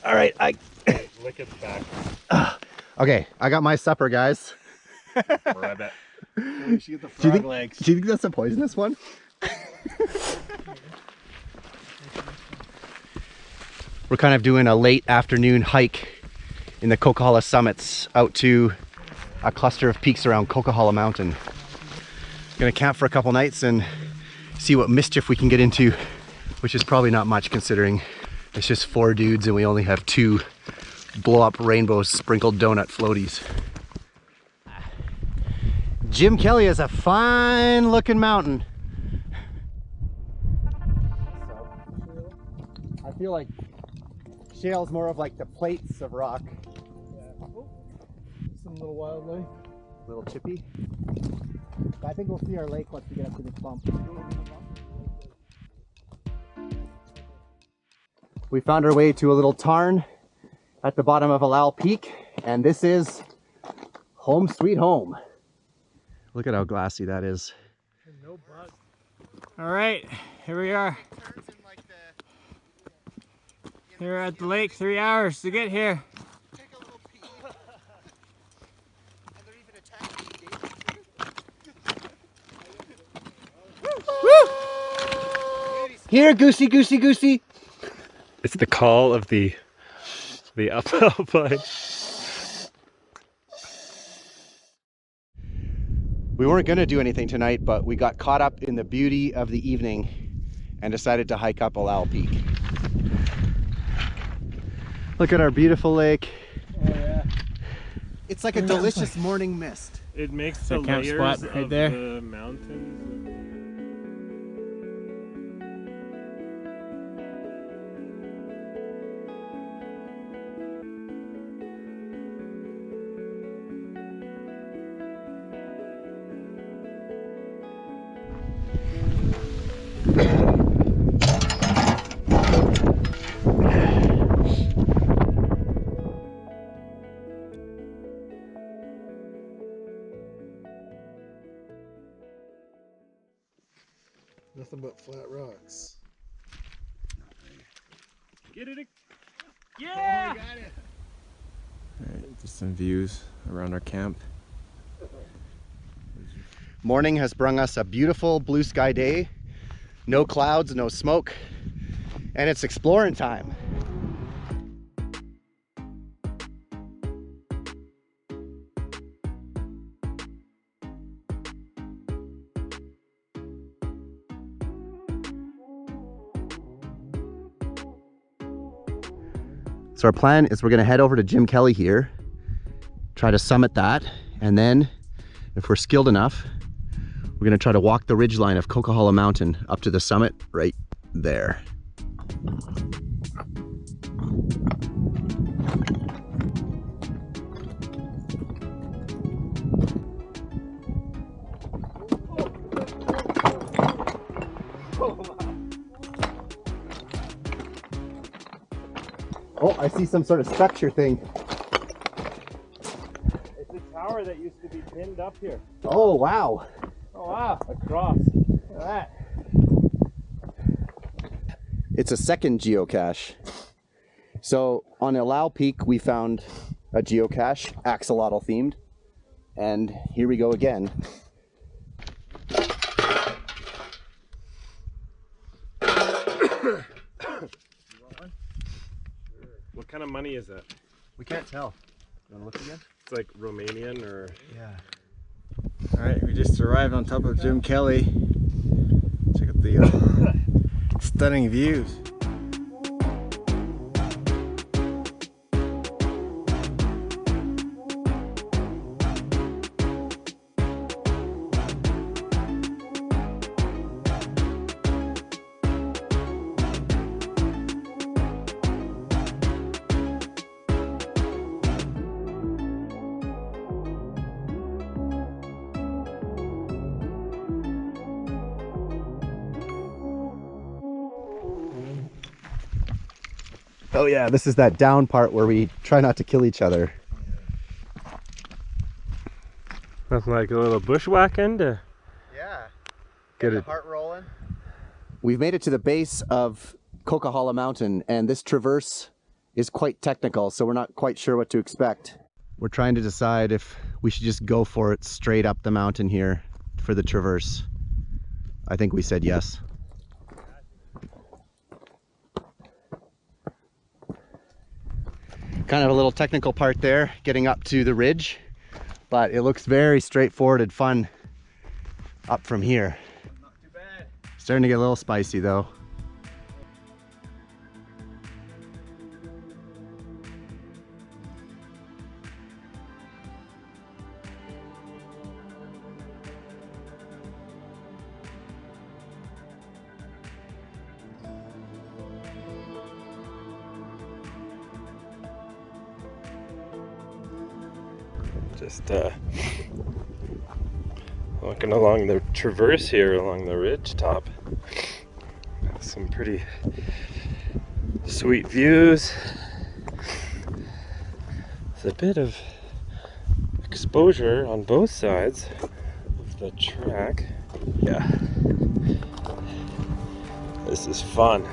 All right, Lick it back. okay, I got my supper, guys. Rabbit. You should get the frog legs. Do you think that's a poisonous one? We're kind of doing a late afternoon hike in the Coquihalla summits out to a cluster of peaks around Coquihalla Mountain. Gonna camp for a couple nights and see what mischief we can get into, which is probably not much considering it's just 4 dudes and we only have 2 blow up rainbow sprinkled donut floaties. Jim Kelly is a fine looking mountain. I feel like shale's more of like the plates of rock. Yeah. Oh, some little wildlife. A little chippy. I think we'll see our lake once we get up to this bump. We found our way to a little tarn at the bottom of Illal Peak, and this is home sweet home. Look at how glassy that is. No bugs. All right, here we are. We're at the lake, 3 hours to get here. Take a little pee. And they're even attacking me. Woo! Here, goosey, goosey, goosey. It's the call of the alpine. We weren't going to do anything tonight, but we got caught up in the beauty of the evening and decided to hike up Illal Peak. Look at our beautiful lake. Oh yeah. It's like a delicious morning mist. It makes It's the a camp layers spot right of there. the mountains. Nothing but flat rocks. Get it? Yeah! Oh, I got it. Alright, just some views around our camp. Morning has brung us a beautiful blue sky day. No clouds, no smoke, and it's exploring time. So our plan is we're gonna head over to Jim Kelly here, try to summit that, and then if we're skilled enough, we're gonna try to walk the ridgeline of Coquihalla Mountain up to the summit right there. Oh, I see some sort of structure thing. It's a tower that used to be pinned up here. Oh, wow. Oh wow, Across. look at that. It's a second geocache. So on Illal Peak, we found a geocache, axolotl themed. And here we go again. What kind of money is that? We can't tell. You want to look again? It's like Romanian or... Yeah. Alright, we just arrived on top of Jim Kelly. Check out the stunning views. Oh yeah, this is that down part where we try not to kill each other. Nothing like a little bushwhacking to Yeah. get it. Heart rolling. We've made it to the base of Coquihalla Mountain, and this traverse is quite technical, so we're not quite sure what to expect. We're trying to decide if we should just go for it straight up the mountain here for the traverse. I think we said yes. Kind of a little technical part there, getting up to the ridge, but it looks very straightforward and fun up from here. Not too bad. Starting to get a little spicy though. Just walking along the traverse here along the ridge top. Some pretty sweet views. There's a bit of exposure on both sides of the track. Yeah, this is fun.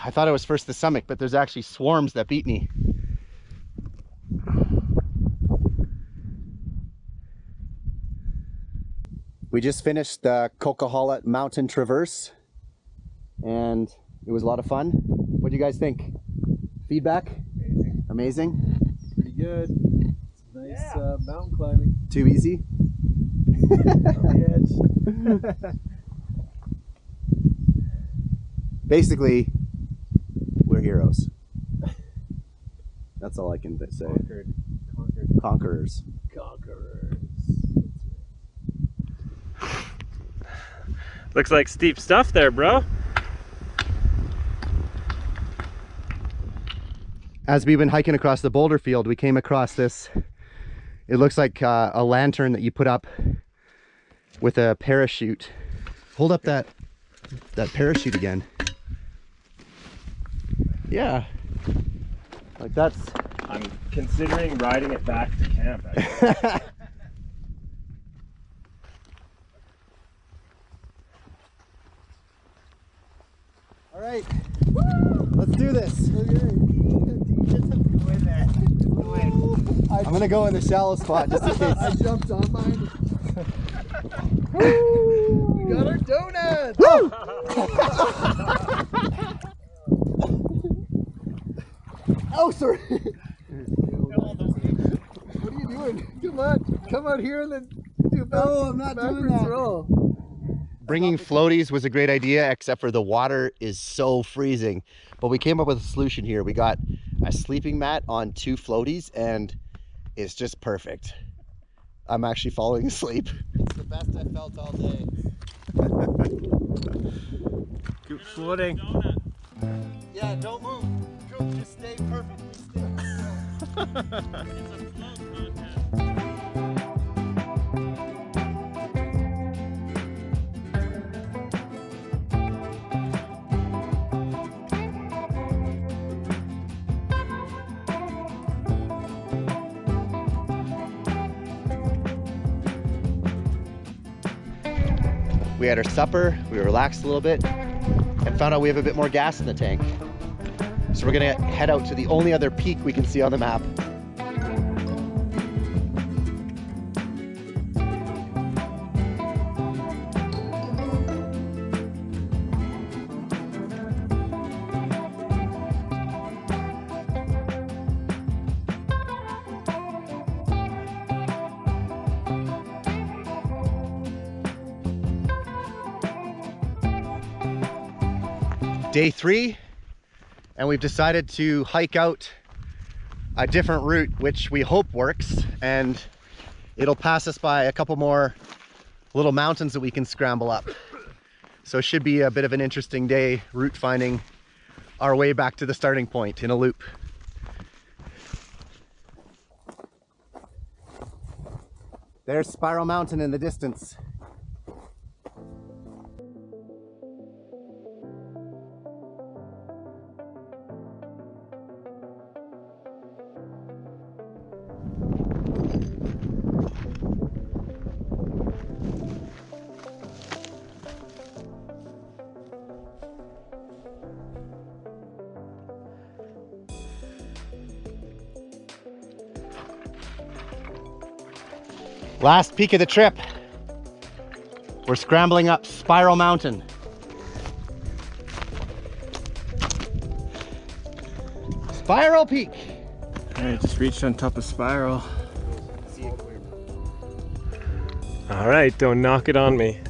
I thought it was first the summit, but there's actually swarms that beat me. We just finished the Coquihalla Mountain traverse and it was a lot of fun. What do you guys think? Feedback? Amazing. Pretty good. It's nice mountain climbing. Too easy? On the edge. Basically, we're heroes. That's all I can say. Conquerors. Looks like steep stuff there, bro. As we've been hiking across the boulder field, we came across this. It looks like a lantern that you put up with a parachute. Hold up that parachute again. Yeah, like that's. I'm considering riding it back to camp, actually. All right, let's do this. I'm gonna go in the shallow spot just in case. I jumped on mine. We got our donuts! Oh, sorry. What are you doing? Come on, come out here and then do a back, No, I'm not doing backwards that. roll. Bringing floaties was a great idea, except for the water is so freezing. But we came up with a solution here. We got a sleeping mat on 2 floaties and it's just perfect. I'm actually falling asleep. It's the best I felt all day. Keep floating. Yeah, don't move. Just stay perfectly still. It's a float contest. We had our supper, we relaxed a little bit, and found out we have a bit more gas in the tank. So we're gonna head out to the only other peak we can see on the map. day 3, and we've decided to hike out a different route, which we hope works, and it'll pass us by a couple more little mountains that we can scramble up. So it should be a bit of an interesting day, route finding our way back to the starting point in a loop. There's Spiral Mountain in the distance. Last peak of the trip. We're scrambling up Spiral Mountain. Spiral Peak. All right, just reached on top of Spiral. All right, don't knock it on me.